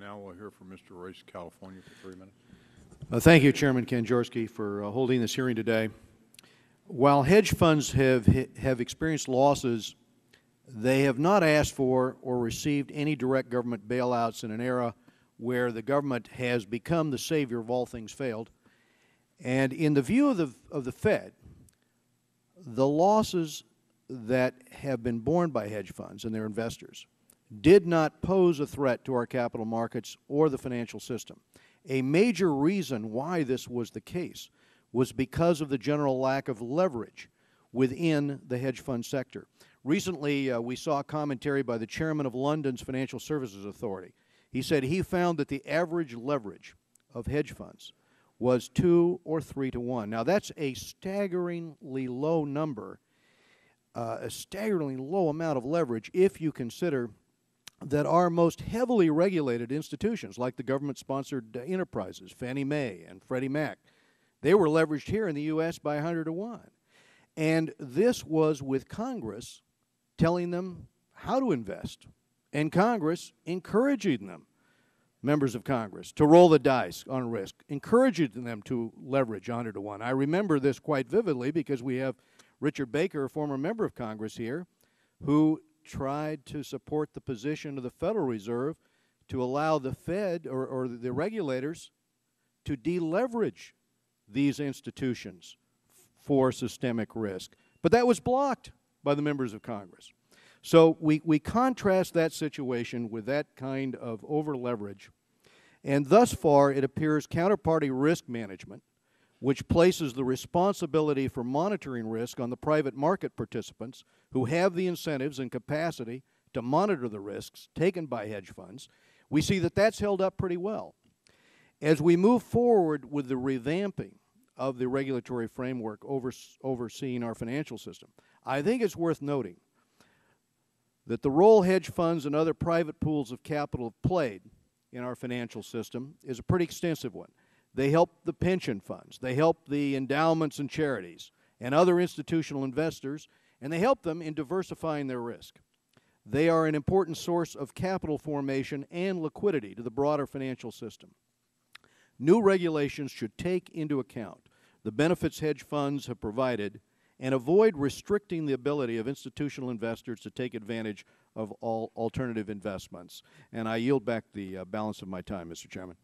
Now we'll hear from Mr. Royce, California, for 3 minutes. Thank you, Chairman Kanjorski, for holding this hearing today. While hedge funds have experienced losses, they have not asked for or received any direct government bailouts in an era where the government has become the savior of all things failed. And in the view of the Fed, the losses that have been borne by hedge funds and their investors did not pose a threat to our capital markets or the financial system. A major reason why this was the case was because of the general lack of leverage within the hedge fund sector. Recently, we saw a commentary by the chairman of London's Financial Services Authority. He said he found that the average leverage of hedge funds was 2 or 3 to 1. Now, that's a staggeringly low number, a staggeringly low amount of leverage if you consider that our most heavily regulated institutions, like the government-sponsored enterprises, Fannie Mae and Freddie Mac, they were leveraged here in the U.S. by 100 to 1. And this was with Congress telling them how to invest, and Congress encouraging them, members of Congress, to roll the dice on risk, encouraging them to leverage 100 to 1. I remember this quite vividly because we have Richard Baker, a former member of Congress here, who tried to support the position of the Federal Reserve to allow the Fed or the regulators to deleverage these institutions for systemic risk. But that was blocked by the members of Congress. So we contrast that situation with that kind of over-leverage, and thus far it appears counterparty risk management, which places the responsibility for monitoring risk on the private market participants who have the incentives and capacity to monitor the risks taken by hedge funds. We see that that's held up pretty well. As we move forward with the revamping of the regulatory framework overseeing our financial system, I think it's worth noting that the role hedge funds and other private pools of capital have played in our financial system is a pretty extensive one. They help the pension funds, they help the endowments and charities and other institutional investors, and they help them in diversifying their risk. They are an important source of capital formation and liquidity to the broader financial system. New regulations should take into account the benefits hedge funds have provided and avoid restricting the ability of institutional investors to take advantage of all alternative investments. And I yield back the balance of my time, Mr. Chairman.